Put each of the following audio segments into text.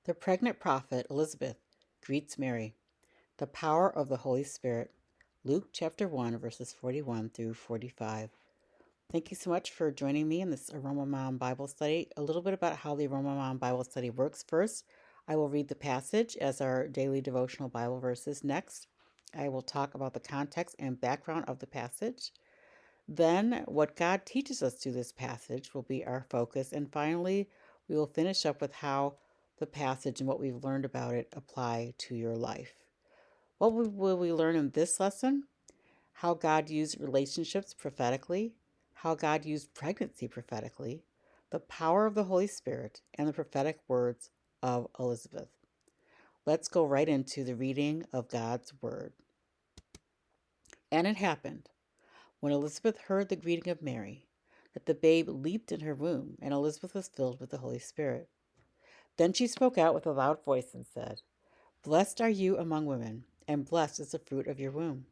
The pregnant prophet Elizabeth greets Mary. The power of the Holy Spirit. Luke chapter 1, verses 41 through 45. Thank you so much for joining me in this Aroma Mom Bible study. A little bit about how the Aroma Mom Bible study works. First, I will read the passage as our daily devotional Bible verses. Next, I will talk about the context and background of the passage. Then, what God teaches us through this passage will be our focus. And finally, we will finish up with how the passage and what we've learned about it apply to your life. What will we learn in this lesson? How God used relationships prophetically, how God used pregnancy prophetically, the power of the Holy Spirit, and the prophetic words of Elizabeth. Let's go right into the reading of God's Word. And it happened, when Elizabeth heard the greeting of Mary, that the babe leaped in her womb, and Elizabeth was filled with the Holy Spirit. Then she spoke out with a loud voice and said, "Blessed are you among women, and blessed is the fruit of your womb.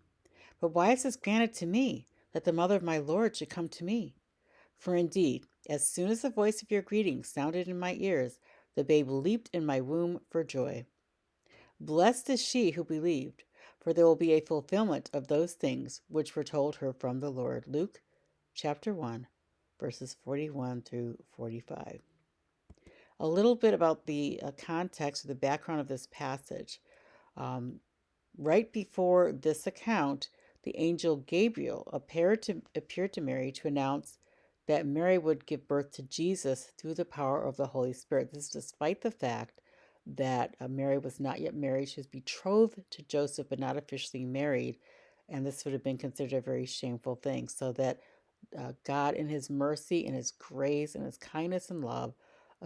But why is this granted to me, that the mother of my Lord should come to me? For indeed, as soon as the voice of your greeting sounded in my ears, the babe leaped in my womb for joy. Blessed is she who believed, for there will be a fulfillment of those things which were told her from the Lord." Luke chapter 1, verses 41 through 45. A little bit about the context or the background of this passage. Um, right before this account, the angel Gabriel appeared to Mary to announce that Mary would give birth to Jesus through the power of the Holy Spirit. This is despite the fact that Mary was not yet married. She was betrothed to Joseph, but not officially married. And this would have been considered a very shameful thing. So that God, in his mercy and his grace and his kindness and love,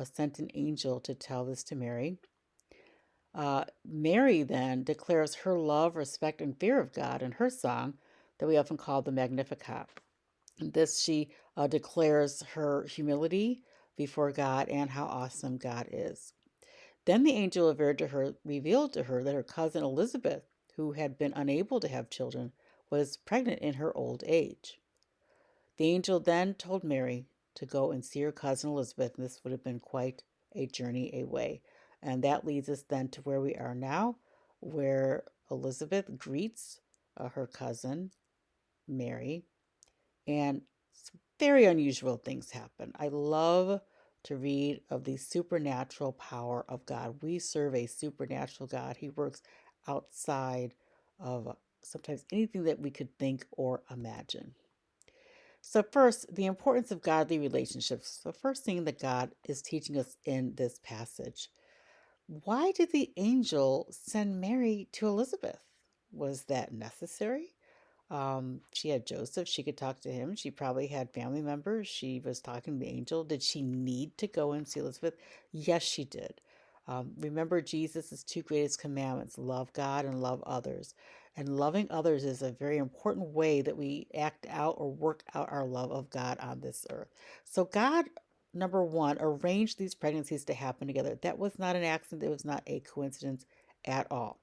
sent an angel to tell this to Mary. Mary then declares her love, respect, and fear of God in her song that we often call the Magnificat. In this, she declares her humility before God and how awesome God is. Then the angel revealed to her that her cousin Elizabeth, who had been unable to have children, was pregnant in her old age. The angel then told Mary to go and see her cousin Elizabeth, and this would have been quite a journey away. And that leads us then to where we are now, where Elizabeth greets her cousin Mary, and very unusual things happen. I love to read of the supernatural power of God. We serve a supernatural God. He works outside of sometimes anything that we could think or imagine. So, first, the importance of godly relationships. The first thing that God is teaching us in this passage. Why did the angel send Mary to Elizabeth? Was that necessary? She had Joseph. She could talk to him. She probably had family members. She was talking to the angel. Did she need to go and see Elizabeth? Yes, she did. Remember Jesus' two greatest commandments: love God and love others. And loving others is a very important way that we act out or work out our love of God on this earth. So, God, number one, arranged these pregnancies to happen together. That was not an accident, it was not a coincidence at all.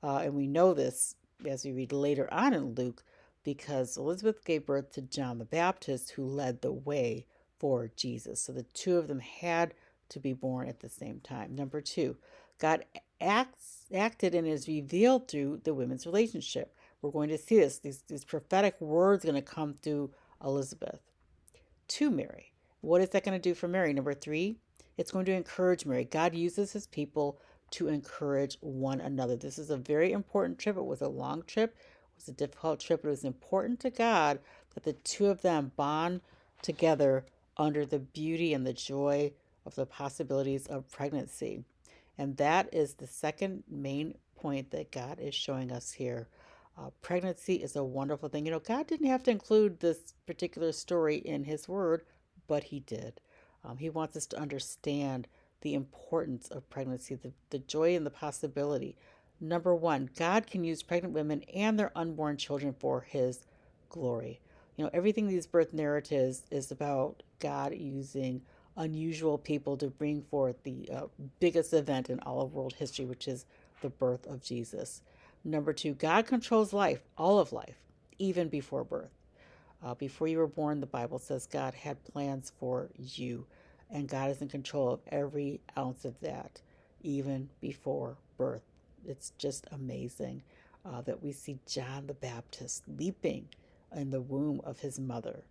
And we know this as we read later on in Luke, because Elizabeth gave birth to John the Baptist, who led the way for Jesus. So the two of them had to be born at the same time. Number two, God acted and is revealed through the women's relationship. We're going to see this. These prophetic words are going to come through Elizabeth to Mary. What is that going to do for Mary? Number three, it's going to encourage Mary. God uses his people to encourage one another. This is a very important trip. It was a long trip. It was a difficult trip. It was important to God that the two of them bond together under the beauty and the joy of the possibilities of pregnancy. And that is the second main point that God is showing us here. Pregnancy is a wonderful thing. God didn't have to include this particular story in his word, but he did. He wants us to understand the importance of pregnancy, the joy and the possibility. Number one, God can use pregnant women and their unborn children for his glory. Everything in these birth narratives is about God using unusual people to bring forth the biggest event in all of world history, which is the birth of Jesus. Number two, God controls life, all of life, even before birth. Before you were born, the Bible says God had plans for you, and God is in control of every ounce of that. even before birth. It's just amazing that we see John the Baptist leaping in the womb of his mother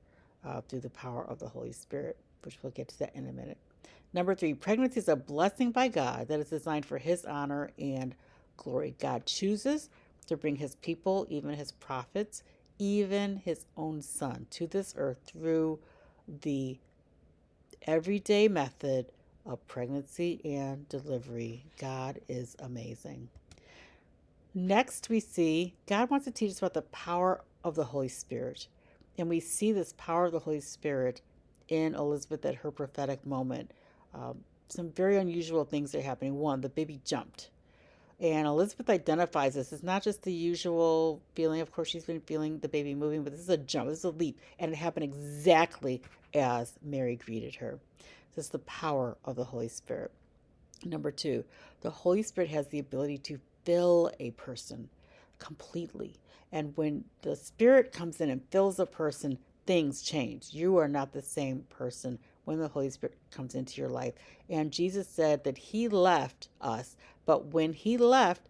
through the power of the Holy Spirit, which we'll get to that in a minute. Number 3, pregnancy is a blessing by God that is designed for his honor and glory. God chooses to bring his people, even his prophets, even his own son, to this earth through the everyday method of pregnancy and delivery. God is amazing. Next, we see God wants to teach us about the power of the Holy Spirit. And we see this power of the Holy Spirit in Elizabeth at her prophetic moment. Some very unusual things are happening. One, the baby jumped. And Elizabeth identifies this. It's not just the usual feeling. Of course, she's been feeling the baby moving, but this is a jump. This is a leap. And it happened exactly as Mary greeted her. This is the power of the Holy Spirit. Number 2, the Holy Spirit has the ability to fill a person completely. And when the Spirit comes in and fills a person, things change. You are not the same person when the Holy Spirit comes into your life. And Jesus said that he left us, but when he left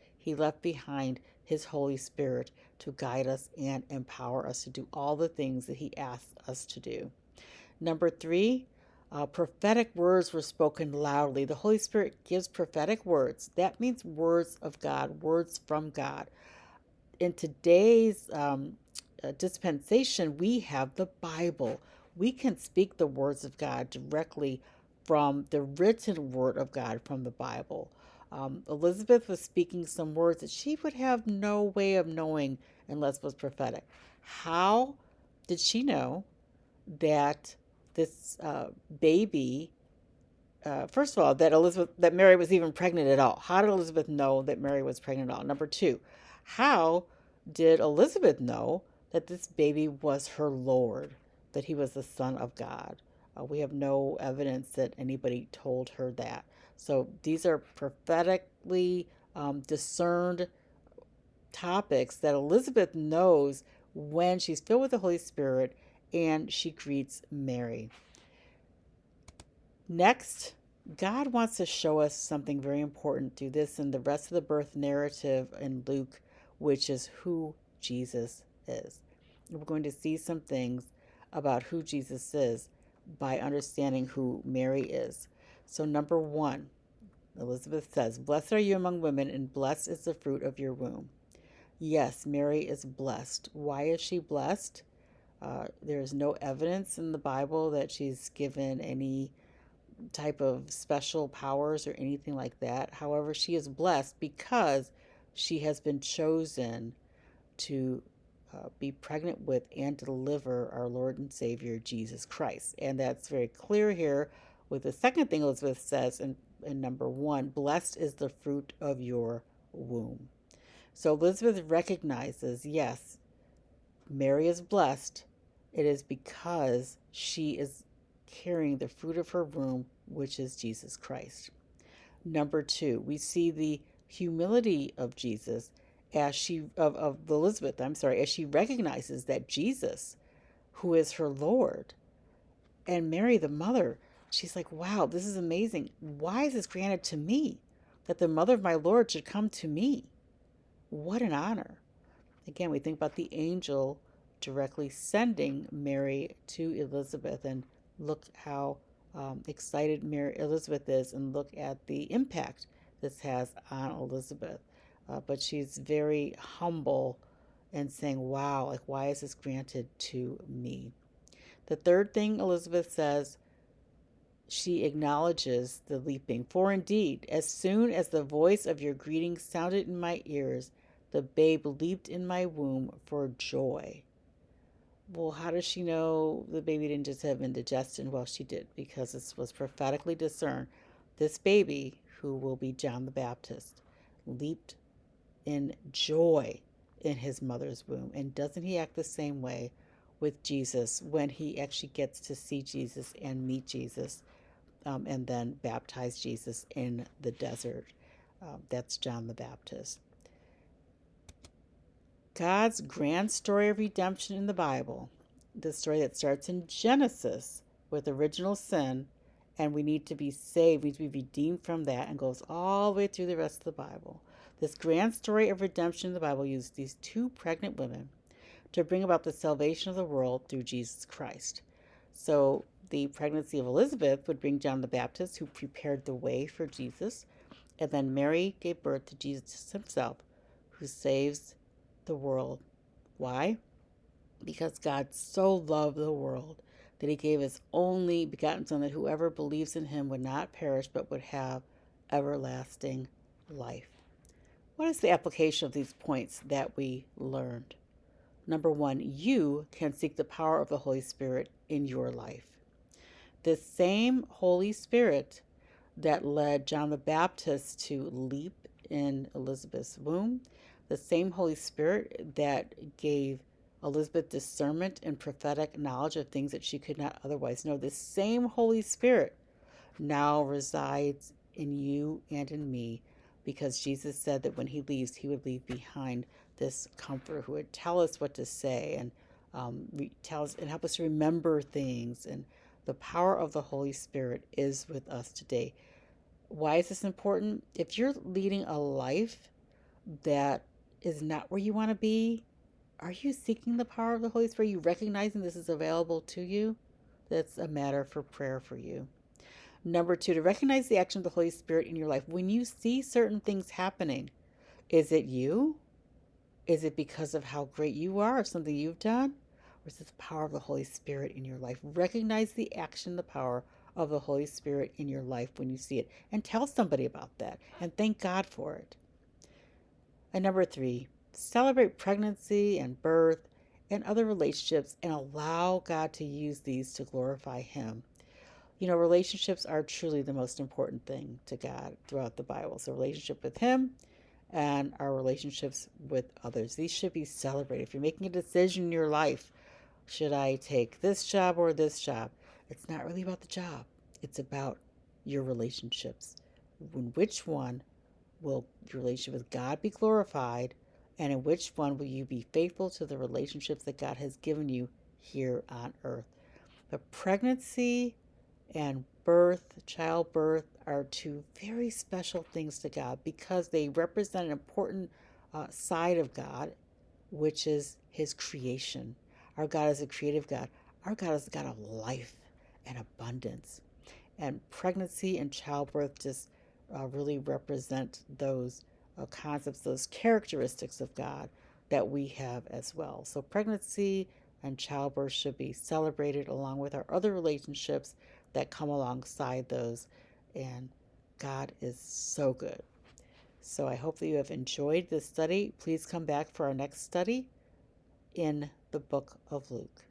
behind his Holy Spirit to guide us and empower us to do all the things that he asks us to do. Number 3, prophetic words were spoken loudly. The Holy Spirit gives prophetic words. That means words of God, words from God. In today's dispensation, we have the Bible. We can speak the words of God directly from the written word of God from the Bible. Elizabeth was speaking some words that she would have no way of knowing unless it was prophetic. How did she know that this baby, first of all, that Mary was even pregnant at all? How did Elizabeth know that Mary was pregnant at all? Number 2, how did Elizabeth know that this baby was her Lord, that he was the Son of God? We have no evidence that anybody told her that. So these are prophetically discerned topics that Elizabeth knows when she's filled with the Holy Spirit and she greets Mary. Next, God wants to show us something very important through this and the rest of the birth narrative in Luke, which is who Jesus is. And we're going to see some things about who Jesus is by understanding who Mary is. So, number 1, Elizabeth says, "Blessed are you among women, and blessed is the fruit of your womb." Yes, Mary is blessed. Why is she blessed? There's no evidence in the Bible that she's given any type of special powers or anything like that. However, she is blessed because she has been chosen to be pregnant with and deliver our Lord and Savior, Jesus Christ. And that's very clear here with the second thing Elizabeth says in number 1, blessed is the fruit of your womb. So Elizabeth recognizes, yes, Mary is blessed. It is because she is carrying the fruit of her womb, which is Jesus Christ. Number 2, we see the humility of Jesus of Elizabeth, as she recognizes that Jesus, who is her Lord, and Mary, the mother, she's like, wow, this is amazing. Why is this granted to me? That the mother of my Lord should come to me. What an honor. Again, we think about the angel directly sending Mary to Elizabeth, and look how excited Elizabeth is, and look at the impact this has on Elizabeth. But she's very humble and saying, wow, like, why is this granted to me? The third thing Elizabeth says, she acknowledges the leaping. For indeed, as soon as the voice of your greeting sounded in my ears, the babe leaped in my womb for joy. Well, how does she know the baby didn't just have indigestion? Well, she did, because this was prophetically discerned. This baby, who will be John the Baptist, leaped in joy in his mother's womb. And doesn't he act the same way with Jesus when he actually gets to see Jesus and meet Jesus, and then baptize Jesus in the desert? That's John the Baptist. God's grand story of redemption in the Bible, the story that starts in Genesis with original sin and we need to be saved, we need to be redeemed from that, and goes all the way through the rest of the Bible. This grand story of redemption in the Bible uses these two pregnant women to bring about the salvation of the world through Jesus Christ. So the pregnancy of Elizabeth would bring John the Baptist, who prepared the way for Jesus, and then Mary gave birth to Jesus himself, who saves the world. Why? Because God so loved the world that he gave his only begotten Son, that whoever believes in him would not perish but would have everlasting life. What is the application of these points that we learned? Number one, you can seek the power of the Holy Spirit in your life. The same Holy Spirit that led John the Baptist to leap in Elizabeth's womb, the same Holy Spirit that gave Elizabeth discernment and prophetic knowledge of things that she could not otherwise know, the same Holy Spirit now resides in you and in me, because Jesus said that when he leaves, he would leave behind this comforter who would tell us what to say, and tell us and help us remember things. And the power of the Holy Spirit is with us today. Why is this important? If you're leading a life that is not where you want to be, are you seeking the power of the Holy Spirit? Are you recognizing this is available to you? That's a matter for prayer for you. Number two, to recognize the action of the Holy Spirit in your life. When you see certain things happening, is it you? Is it because of how great you are or something you've done? Or is it the power of the Holy Spirit in your life? Recognize the action, the power of the Holy Spirit in your life when you see it. And tell somebody about that. And thank God for it. And number three, celebrate pregnancy and birth and other relationships and allow God to use these to glorify him. You know, relationships are truly the most important thing to God throughout the Bible. So, relationship with him and our relationships with others. These should be celebrated. If you're making a decision in your life, should I take this job or this job? It's not really about the job. It's about your relationships. In which one will your relationship with God be glorified? And in which one will you be faithful to the relationships that God has given you here on earth? The pregnancy and birth, childbirth, are two very special things to God because they represent an important side of God, which is his creation. Our God is a creative God. Our God is a God of life and abundance. And pregnancy and childbirth just really represent those concepts, those characteristics of God that we have as well. So pregnancy and childbirth should be celebrated along with our other relationships that come alongside those. And God is so good. So I hope that you have enjoyed this study. Please come back for our next study in the book of Luke.